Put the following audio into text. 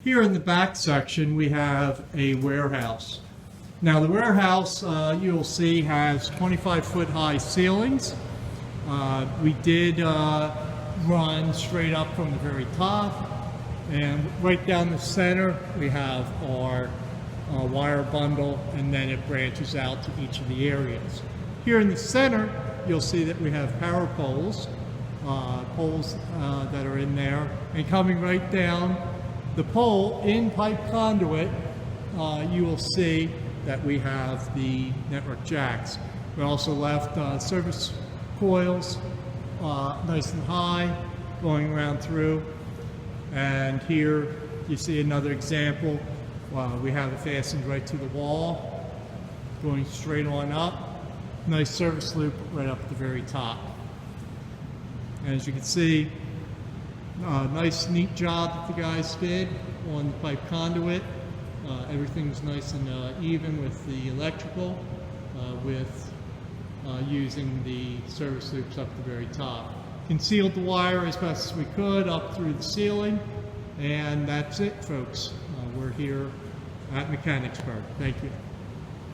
Here in the back section we have a warehouse. Now the warehouse you'll see has 25-foot high ceilings. We did run straight up from the very top, and right down the center we have our wire bundle, and then it branches out to each of the areas. Here in the center you'll see that we have power poles, that are in there, and coming right down the pole in pipe conduit you will see that we have the network jacks. We also left service coils nice and high going around through, and here you see another example. We have it fastened right to the wall going straight on up. Nice service loop right up at the very top. And as you can see, nice neat job that the guys did on the pipe conduit. Everything's nice and even with the electrical, with using the service loops up the very top. Concealed the wire as best as we could up through the ceiling, and that's it, folks. We're here at Mechanicsburg. Thank you.